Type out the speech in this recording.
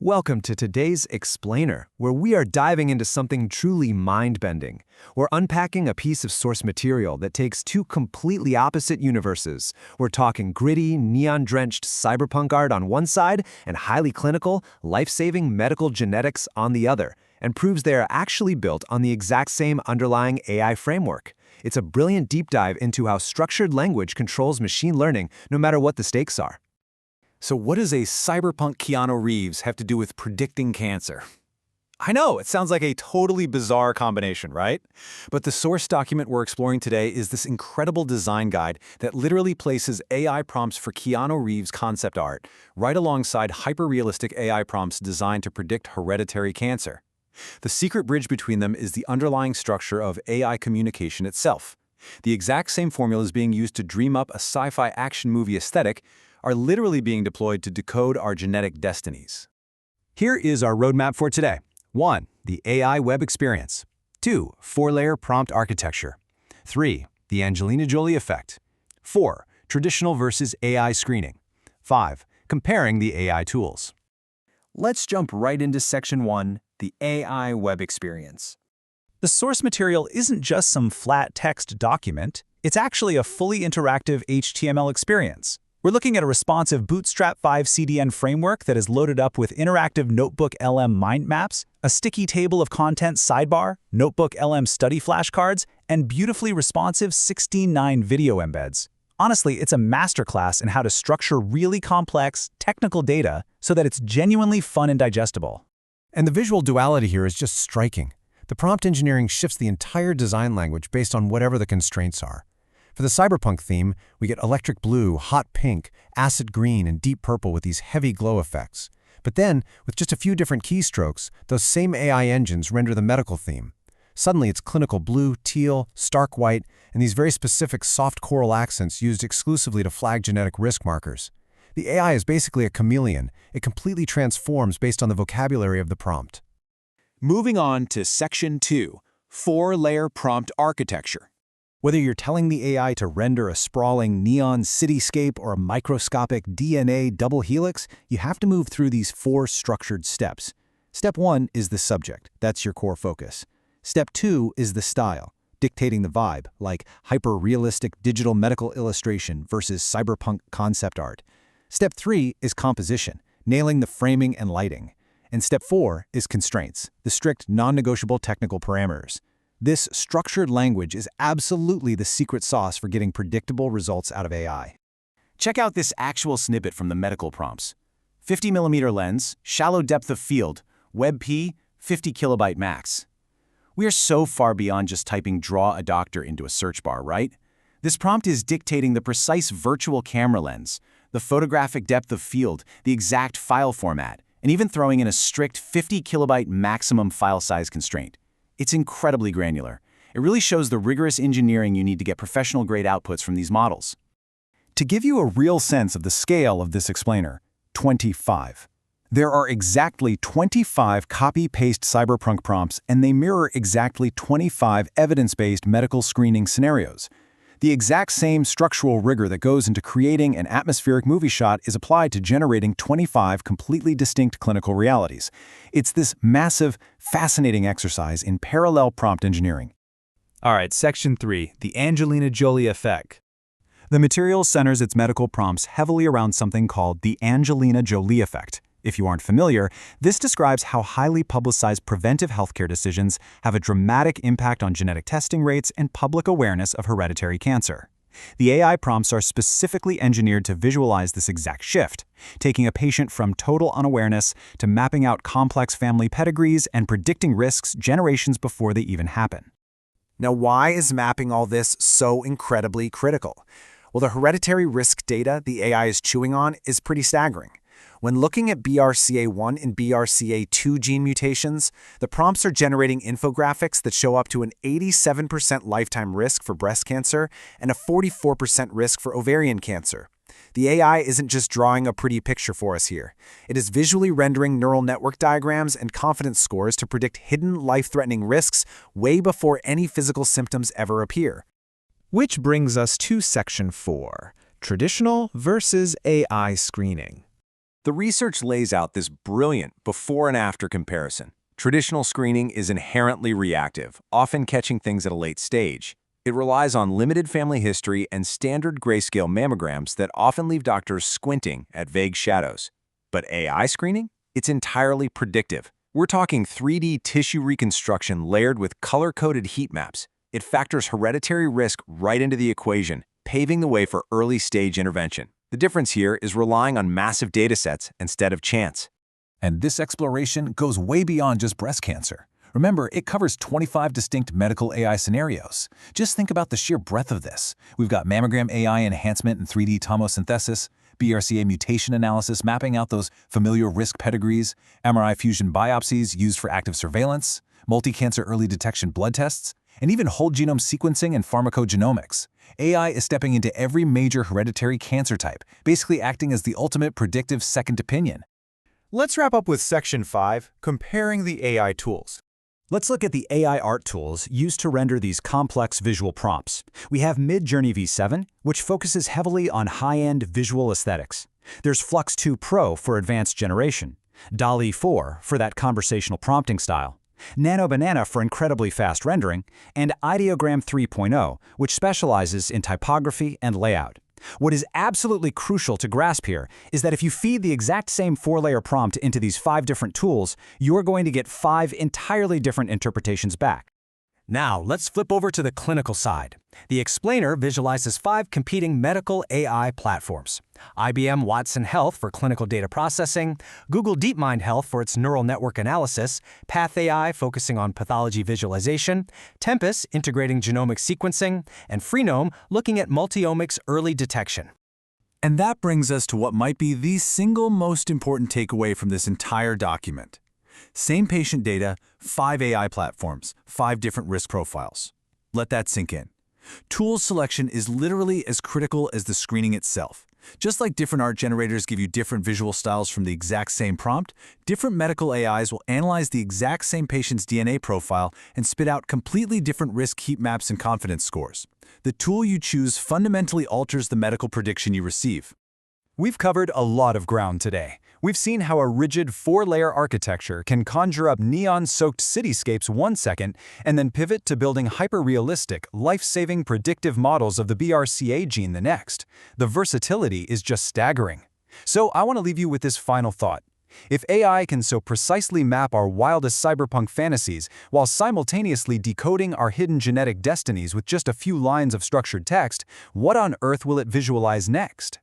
Welcome to today's Explainer, where we are diving into something truly mind-bending. We're unpacking a piece of source material that takes two completely opposite universes. We're talking gritty, neon-drenched cyberpunk art on one side and highly clinical, life-saving medical genetics on the other, and proves they are actually built on the exact same underlying AI framework. It's a brilliant deep dive into how structured language controls machine learning, no matter what the stakes are. So what does a cyberpunk Keanu Reeves have to do with predicting cancer? I know, it sounds like a totally bizarre combination, right? But the source document we're exploring today is this incredible design guide that literally places AI prompts for Keanu Reeves concept art right alongside hyper-realistic AI prompts designed to predict hereditary cancer. The secret bridge between them is the underlying structure of AI communication itself. The exact same formulas being used to dream up a sci-fi action movie aesthetic are literally being deployed to decode our genetic destinies. Here is our roadmap for today. 1. The AI web experience. 2. 4-layer prompt architecture. 3. The Angelina Jolie Effect. 4. Traditional versus AI screening. 5. Comparing the AI tools. Let's jump right into Section 1, the AI web experience. The source material isn't just some flat text document, it's actually a fully interactive HTML experience. We're looking at a responsive Bootstrap 5 CDN framework that is loaded up with interactive Notebook LM mind maps, a sticky table of contents sidebar, Notebook LM study flashcards, and beautifully responsive 16:9 video embeds. Honestly, it's a masterclass in how to structure really complex, technical data so that it's genuinely fun and digestible. And the visual duality here is just striking. The prompt engineering shifts the entire design language based on whatever the constraints are. For the cyberpunk theme, we get electric blue, hot pink, acid green, and deep purple with these heavy glow effects. But then, with just a few different keystrokes, those same AI engines render the medical theme. Suddenly it's clinical blue, teal, stark white, and these very specific soft coral accents used exclusively to flag genetic risk markers. The AI is basically a chameleon. It completely transforms based on the vocabulary of the prompt. Moving on to Section 2, 4-layer prompt architecture. Whether you're telling the AI to render a sprawling neon cityscape or a microscopic DNA double helix, you have to move through these 4 structured steps. Step 1 is the subject. That's your core focus. Step 2 is the style, dictating the vibe, like hyper-realistic digital medical illustration versus cyberpunk concept art. Step 3 is composition, nailing the framing and lighting. And Step 4 is constraints, the strict, non-negotiable technical parameters. This structured language is absolutely the secret sauce for getting predictable results out of AI. Check out this actual snippet from the medical prompts. 50mm lens, shallow depth of field, WebP, 50 kilobyte max. We are so far beyond just typing "draw a doctor" into a search bar, right? This prompt is dictating the precise virtual camera lens, the photographic depth of field, the exact file format, and even throwing in a strict 50 kilobyte maximum file size constraint. It's incredibly granular. It really shows the rigorous engineering you need to get professional-grade outputs from these models. To give you a real sense of the scale of this explainer, 25. There are exactly 25 copy-paste cyberpunk prompts, and they mirror exactly 25 evidence-based medical screening scenarios. The exact same structural rigor that goes into creating an atmospheric movie shot is applied to generating 25 completely distinct clinical realities. It's this massive, fascinating exercise in parallel prompt engineering. All right, Section 3, the Angelina Jolie Effect. The material centers its medical prompts heavily around something called the Angelina Jolie Effect. If you aren't familiar, this describes how highly publicized preventive healthcare decisions have a dramatic impact on genetic testing rates and public awareness of hereditary cancer. The AI prompts are specifically engineered to visualize this exact shift, taking a patient from total unawareness to mapping out complex family pedigrees and predicting risks generations before they even happen. Now, why is mapping all this so incredibly critical? Well, the hereditary risk data the AI is chewing on is pretty staggering. When looking at BRCA1 and BRCA2 gene mutations, the prompts are generating infographics that show up to an 87% lifetime risk for breast cancer and a 44% risk for ovarian cancer. The AI isn't just drawing a pretty picture for us here. It is visually rendering neural network diagrams and confidence scores to predict hidden life-threatening risks way before any physical symptoms ever appear. Which brings us to Section 4, traditional versus AI screening. The research lays out this brilliant before and after comparison. Traditional screening is inherently reactive, often catching things at a late stage. It relies on limited family history and standard grayscale mammograms that often leave doctors squinting at vague shadows. But AI screening? It's entirely predictive. We're talking 3D tissue reconstruction layered with color-coded heat maps. It factors hereditary risk right into the equation, paving the way for early-stage intervention. The difference here is relying on massive datasets instead of chance. And this exploration goes way beyond just breast cancer. Remember, it covers 25 distinct medical AI scenarios. Just think about the sheer breadth of this. We've got mammogram AI enhancement and 3D tomosynthesis, BRCA mutation analysis mapping out those familiar risk pedigrees, MRI fusion biopsies used for active surveillance, multi-cancer early detection blood tests, and even whole genome sequencing and pharmacogenomics. AI is stepping into every major hereditary cancer type, basically acting as the ultimate predictive second opinion. Let's wrap up with Section 5, comparing the AI tools. Let's look at the AI art tools used to render these complex visual prompts. We have Midjourney V7, which focuses heavily on high-end visual aesthetics. There's Flux 2 Pro for advanced generation, DALL-E 4 for that conversational prompting style, Nano Banana for incredibly fast rendering, and Ideogram 3.0, which specializes in typography and layout. What is absolutely crucial to grasp here is that if you feed the exact same 4-layer prompt into these 5 different tools, you're going to get 5 entirely different interpretations back. Now, let's flip over to the clinical side. The explainer visualizes 5 competing medical AI platforms. IBM Watson Health for clinical data processing, Google DeepMind Health for its neural network analysis, Path AI focusing on pathology visualization, Tempus integrating genomic sequencing, and Freenome looking at multiomics early detection. And that brings us to what might be the single most important takeaway from this entire document. Same patient data, 5 AI platforms, 5 different risk profiles. Let that sink in. Tool selection is literally as critical as the screening itself. Just like different art generators give you different visual styles from the exact same prompt, different medical AIs will analyze the exact same patient's DNA profile and spit out completely different risk heat maps and confidence scores. The tool you choose fundamentally alters the medical prediction you receive. We've covered a lot of ground today. We've seen how a rigid 4-layer architecture can conjure up neon-soaked cityscapes one second and then pivot to building hyper-realistic, life-saving predictive models of the BRCA gene the next. The versatility is just staggering. So I want to leave you with this final thought. If AI can so precisely map our wildest cyberpunk fantasies while simultaneously decoding our hidden genetic destinies with just a few lines of structured text, what on earth will it visualize next?